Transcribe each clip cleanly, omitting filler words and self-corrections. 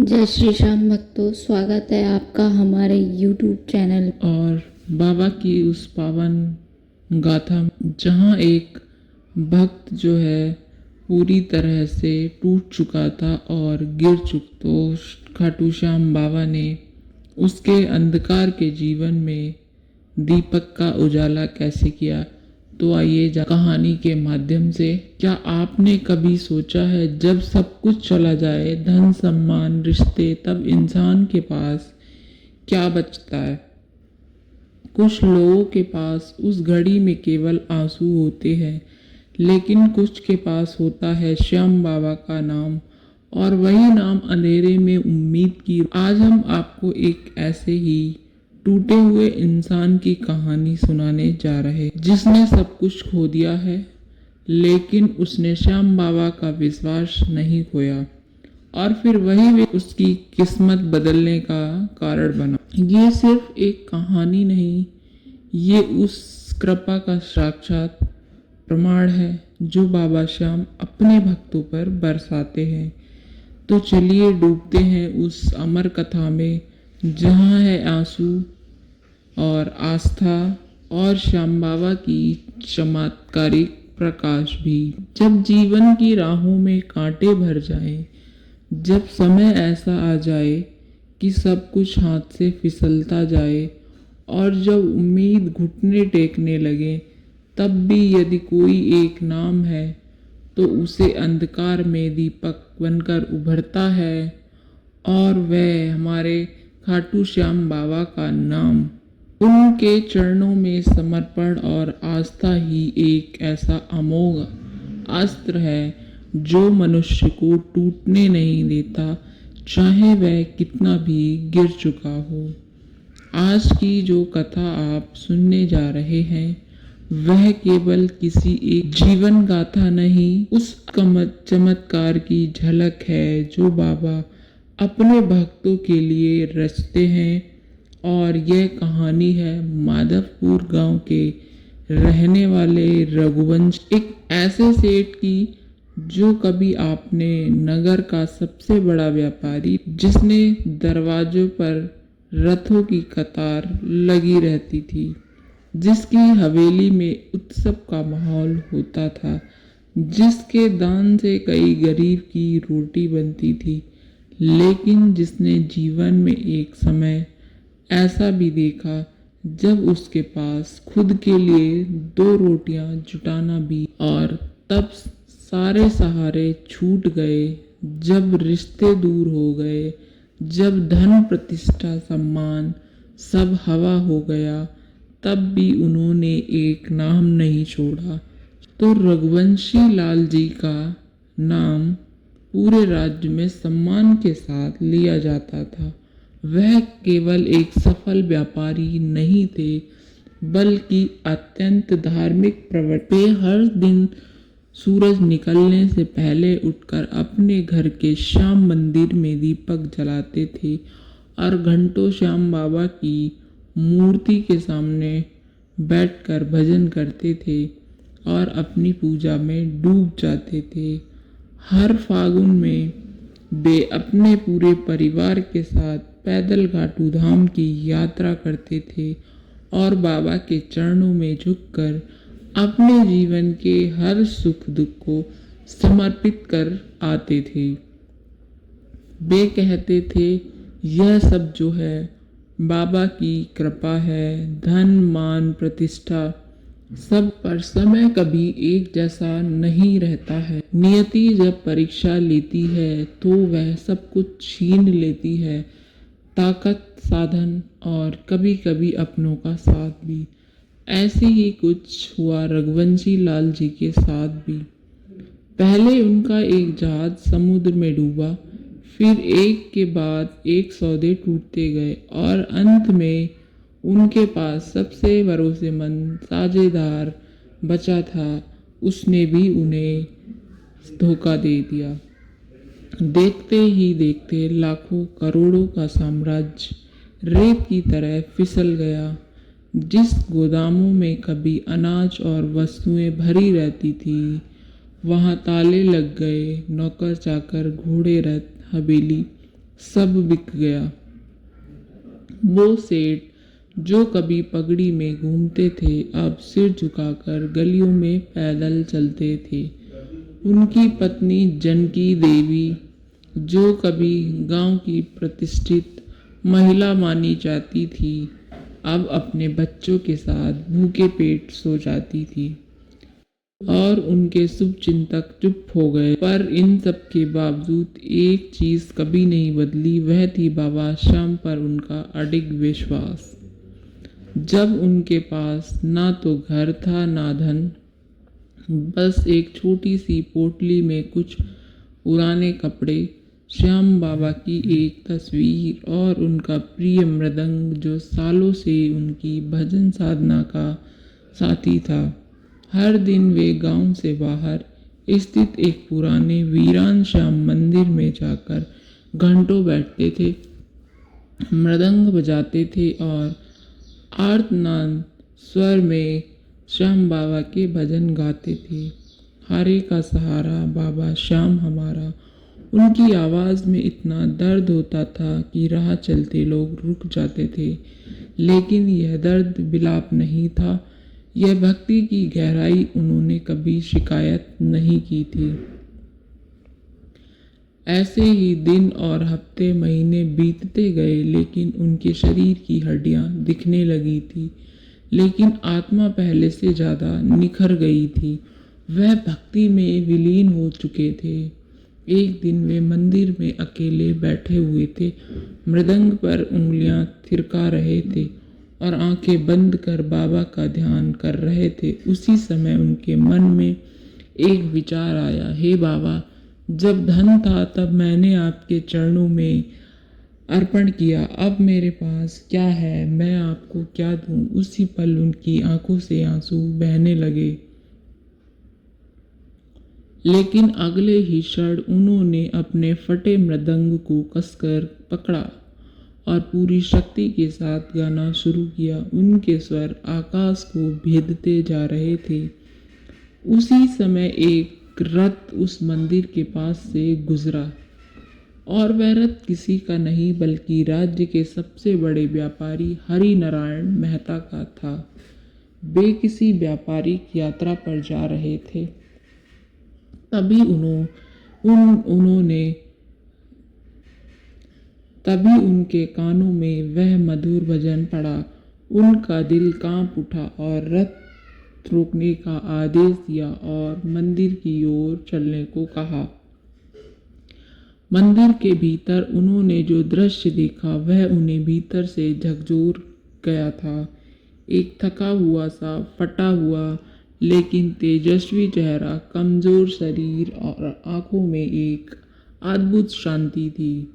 जय श्री श्याम भक्तों, स्वागत है आपका हमारे YouTube चैनल और बाबा की उस पावन गाथा जहाँ एक भक्त जो है पूरी तरह से टूट चुका था और गिर चुका, तो खाटू श्याम बाबा ने उसके अंधकार के जीवन में दीपक का उजाला कैसे किया। तो आइए कहानी के माध्यम से। क्या आपने कभी सोचा है जब सब कुछ चला जाए, धन सम्मान रिश्ते, तब इंसान के पास क्या बचता है? कुछ लोगों के पास उस घड़ी में केवल आंसू होते हैं, लेकिन कुछ के पास होता है श्याम बाबा का नाम, और वही नाम अंधेरे में उम्मीद की। आज हम आपको एक ऐसे ही टूटे हुए इंसान की कहानी सुनाने जा रहे, जिसने सब कुछ खो दिया है, लेकिन उसने श्याम बाबा का विश्वास नहीं खोया, और फिर वही उसकी किस्मत बदलने का कारण बना। ये सिर्फ एक कहानी नहीं, ये उस कृपा का साक्षात प्रमाण है जो बाबा श्याम अपने भक्तों पर बरसाते हैं। तो चलिए डूबते हैं उस अमर कथा में, जहाँ है आंसू और आस्था और श्याम बाबा की चमत्कारिक प्रकाश भी। जब जीवन की राहों में कांटे भर जाएं, जब समय ऐसा आ जाए कि सब कुछ हाथ से फिसलता जाए, और जब उम्मीद घुटने टेकने लगे, तब भी यदि कोई एक नाम है तो उसे अंधकार में दीपक बनकर उभरता है, और वह हमारे खाटू श्याम बाबा का नाम। उनके चरणों में समर्पण और आस्था ही एक ऐसा अमोघ अस्त्र है जो मनुष्य को टूटने नहीं देता, चाहे वह कितना भी गिर चुका हो। आज की जो कथा आप सुनने जा रहे हैं, वह केवल किसी एक जीवन गाथा नहीं, उस चमत्कार की झलक है जो बाबा अपने भक्तों के लिए रचते हैं। और यह कहानी है माधवपुर गांव के रहने वाले रघुवंश, एक ऐसे सेठ की जो कभी आपने नगर का सबसे बड़ा व्यापारी, जिसने दरवाजों पर रथों की कतार लगी रहती थी, जिसकी हवेली में उत्सव का माहौल होता था, जिसके दान से कई गरीब की रोटी बनती थी, लेकिन जिसने जीवन में एक समय ऐसा भी देखा जब उसके पास खुद के लिए 2 रोटियां जुटाना भी, और तब सारे सहारे छूट गए, जब रिश्ते दूर हो गए, जब धन प्रतिष्ठा सम्मान सब हवा हो गया, तब भी उन्होंने एक नाम नहीं छोड़ा। तो रघुवंशी लाल जी का नाम पूरे राज्य में सम्मान के साथ लिया जाता था। वह केवल एक सफल व्यापारी नहीं थे, बल्कि अत्यंत धार्मिक प्रवृत्ति। हर दिन सूरज निकलने से पहले उठकर अपने घर के श्याम मंदिर में दीपक जलाते थे, और घंटों श्याम बाबा की मूर्ति के सामने बैठकर भजन करते थे और अपनी पूजा में डूब जाते थे। हर फागुन में वे अपने पूरे परिवार के साथ पैदल घाटू धाम की यात्रा करते थे, और बाबा के चरणों में झुककर अपने जीवन के हर सुख दुख को समर्पित कर आते थे। वे कहते थे, यह सब जो है बाबा की कृपा है। धन मान प्रतिष्ठा सब पर समय कभी एक जैसा नहीं रहता है। नियति जब परीक्षा लेती है तो वह सब कुछ छीन लेती है, ताकत, साधन और कभी कभी अपनों का साथ भी। ऐसे ही कुछ हुआ रघुवंशी लाल जी के साथ भी। पहले उनका एक जहाज समुद्र में डूबा, फिर एक के बाद एक सौदे टूटते गए, और अंत में उनके पास सबसे भरोसेमंद साझेदार बचा था, उसने भी उन्हें धोखा दे दिया। देखते ही देखते लाखों करोड़ों का साम्राज्य रेत की तरह फिसल गया। जिस गोदामों में कभी अनाज और वस्तुएं भरी रहती थी, वहां ताले लग गए। नौकर चाकर, घोड़े, रथ, हवेली सब बिक गया। वो सेठ जो कभी पगड़ी में घूमते थे अब सिर झुकाकर गलियों में पैदल चलते थे। उनकी पत्नी जनकी देवी जो कभी गांव की प्रतिष्ठित महिला मानी जाती थी अब अपने बच्चों के साथ भूखे पेट सो जाती थी और उनके शुभ चिंतक चुप हो गए। पर इन सब के बावजूद एक चीज कभी नहीं बदली, वह थी बाबा श्याम पर उनका अडिग विश्वास। जब उनके पास ना तो घर था ना धन, बस एक छोटी सी पोटली में कुछ पुराने कपड़े, श्याम बाबा की एक तस्वीर और उनका प्रिय मृदंग जो सालों से उनकी भजन साधना का साथी था। हर दिन वे गांव से बाहर स्थित एक पुराने वीरान श्याम मंदिर में जाकर घंटों बैठते थे, मृदंग बजाते थे और आर्तनाद स्वर में श्याम बाबा के भजन गाते थे। हारे का सहारा बाबा श्याम हमारा। उनकी आवाज़ में इतना दर्द होता था कि राह चलते लोग रुक जाते थे, लेकिन यह दर्द विलाप नहीं था, यह भक्ति की गहराई। उन्होंने कभी शिकायत नहीं की थी। ऐसे ही दिन और हफ्ते महीने बीतते गए, लेकिन उनके शरीर की हड्डियां दिखने लगी थी, लेकिन आत्मा पहले से ज़्यादा निखर गई थी। वह भक्ति में विलीन हो चुके थे। एक दिन वे मंदिर में अकेले बैठे हुए थे, मृदंग पर उंगलियां थिरका रहे थे और आंखें बंद कर बाबा का ध्यान कर रहे थे। उसी समय उनके मन में एक विचार आया, हे बाबा, जब धन था तब मैंने आपके चरणों में अर्पण किया, अब मेरे पास क्या है, मैं आपको क्या दूं। उसी पल उनकी आंखों से आंसू बहने लगे, लेकिन अगले ही क्षण उन्होंने अपने फटे मृदंग को कसकर पकड़ा और पूरी शक्ति के साथ गाना शुरू किया। उनके स्वर आकाश को भेदते जा रहे थे। उसी समय एक रथ उस मंदिर के पास से गुजरा और वह रथ किसी का नहीं बल्कि राज्य के सबसे बड़े व्यापारी हरि नारायण मेहता का था। वे किसी व्यापारिक यात्रा पर जा रहे थे। तभी उनके कानों में वह मधुर भजन पड़ा। उनका दिल कांप उठा और रथ रोकने का आदेश दिया और मंदिर की ओर चलने को कहा। मंदिर के भीतर उन्होंने जो दृश्य देखा वह उन्हें भीतर से झकझोर गया था। एक थका हुआ सा, फटा हुआ लेकिन तेजस्वी चेहरा, कमजोर शरीर और आंखों में एक अद्भुत शांति थी।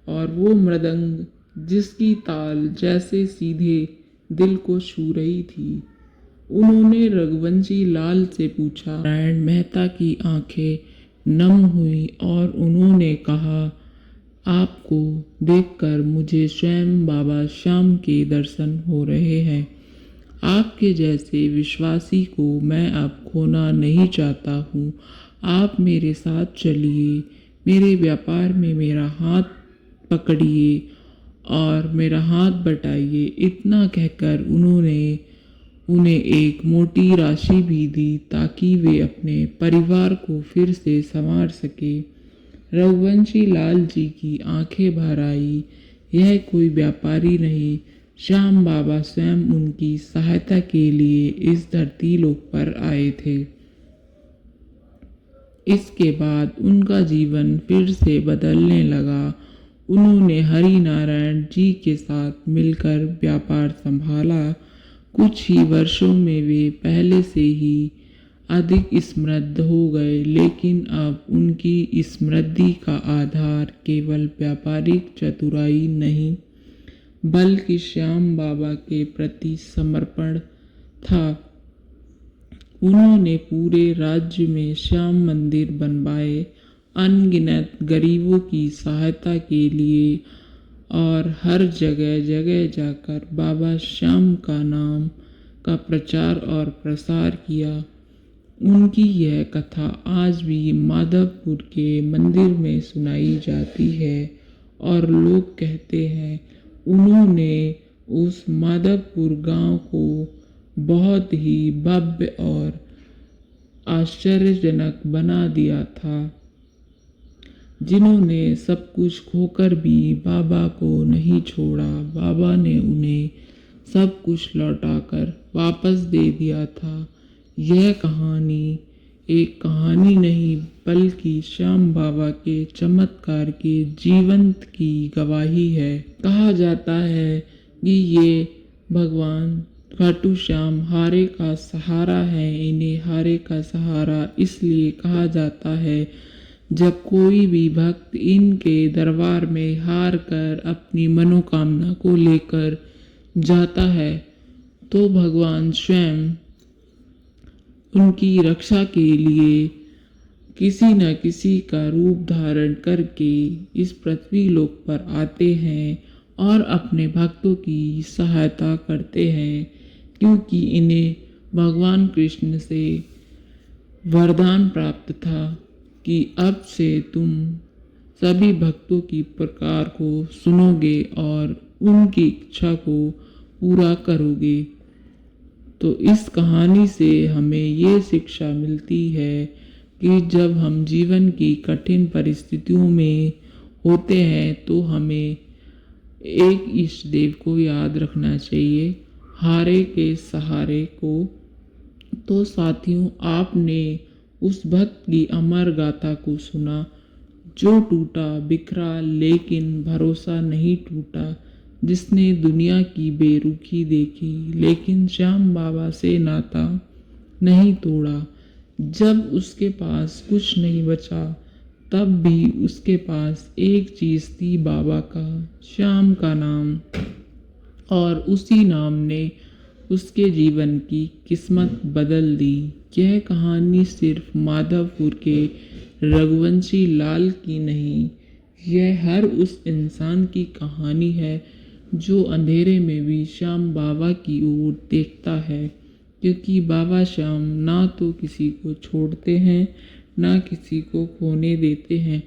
और वो मृदंग जिसकी ताल जैसे सीधे दिल को छू रही थी। उन्होंने रघुवंशी लाल से पूछा। नारायण मेहता की आंखें नम हुई और उन्होंने कहा, आपको देखकर मुझे स्वयं बाबा श्याम के दर्शन हो रहे हैं। आपके जैसे विश्वासी को मैं अब खोना नहीं चाहता हूँ। आप मेरे साथ चलिए, मेरे व्यापार में मेरा हाथ पकड़िए और मेरा हाथ बटाइए। इतना कहकर उन्होंने उन्हें एक मोटी राशि भी दी ताकि वे अपने परिवार को फिर से संवार सके। रघुवंशी लाल जी की आंखें भर आई। यह कोई व्यापारी नहीं, श्याम बाबा स्वयं उनकी सहायता के लिए इस धरती लोक पर आए थे। इसके बाद उनका जीवन फिर से बदलने लगा। उन्होंने हरि नारायण जी के साथ मिलकर व्यापार संभाला। कुछ ही वर्षों में वे पहले से ही अधिक समृद्ध हो गए, लेकिन अब उनकी समृद्धि का आधार केवल व्यापारिक चतुराई नहीं बल्कि श्याम बाबा के प्रति समर्पण था। उन्होंने पूरे राज्य में श्याम मंदिर बनवाए, अनगिनत गरीबों की सहायता के लिए और हर जगह जगह जाकर बाबा श्याम का नाम का प्रचार और प्रसार किया। उनकी यह कथा आज भी माधवपुर के मंदिर में सुनाई जाती है और लोग कहते हैं उन्होंने उस माधवपुर गांव को बहुत ही भव्य और आश्चर्यजनक बना दिया था। जिन्होंने सब कुछ खोकर भी बाबा को नहीं छोड़ा, बाबा ने उन्हें सब कुछ लौटाकर वापस दे दिया था। यह कहानी एक कहानी नहीं बल्कि श्याम बाबा के चमत्कार के जीवंत की गवाही है। कहा जाता है कि ये भगवान खाटू श्याम हारे का सहारा है। इन्हें हारे का सहारा इसलिए कहा जाता है जब कोई भी भक्त इनके दरबार में हार कर अपनी मनोकामना को लेकर जाता है तो भगवान स्वयं उनकी रक्षा के लिए किसी न किसी का रूप धारण करके इस पृथ्वी लोक पर आते हैं और अपने भक्तों की सहायता करते हैं, क्योंकि इन्हें भगवान कृष्ण से वरदान प्राप्त था कि अब से तुम सभी भक्तों की पुकार को सुनोगे और उनकी इच्छा को पूरा करोगे। तो इस कहानी से हमें ये शिक्षा मिलती है कि जब हम जीवन की कठिन परिस्थितियों में होते हैं तो हमें एक इष्ट देव को याद रखना चाहिए, हारे के सहारे को। तो साथियों, आपने उस भक्त की अमर गाथा को सुना जो टूटा बिखरा लेकिन भरोसा नहीं टूटा, जिसने दुनिया की बेरुखी देखी लेकिन श्याम बाबा से नाता नहीं तोड़ा। जब उसके पास कुछ नहीं बचा तब भी उसके पास एक चीज थी, बाबा का, श्याम का नाम, और उसी नाम ने उसके जीवन की किस्मत बदल दी। यह कहानी सिर्फ माधवपुर के रघुवंशी लाल की नहीं, यह हर उस इंसान की कहानी है जो अंधेरे में भी श्याम बाबा की ओर देखता है, क्योंकि बाबा श्याम ना तो किसी को छोड़ते हैं ना किसी को खोने देते हैं।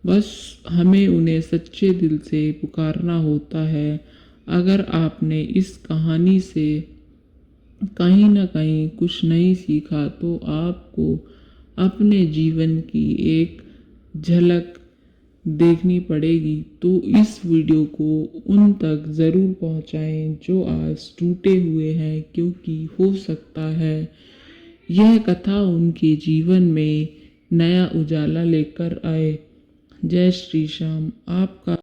बस हमें उन्हें सच्चे दिल से पुकारना होता है। अगर आपने इस कहानी से कहीं ना कहीं कुछ नहीं सीखा तो आपको अपने जीवन की एक झलक देखनी पड़ेगी। तो इस वीडियो को उन तक ज़रूर पहुंचाएं जो आज टूटे हुए हैं, क्योंकि हो सकता है यह कथा उनके जीवन में नया उजाला लेकर आए। जय श्री श्याम। आपका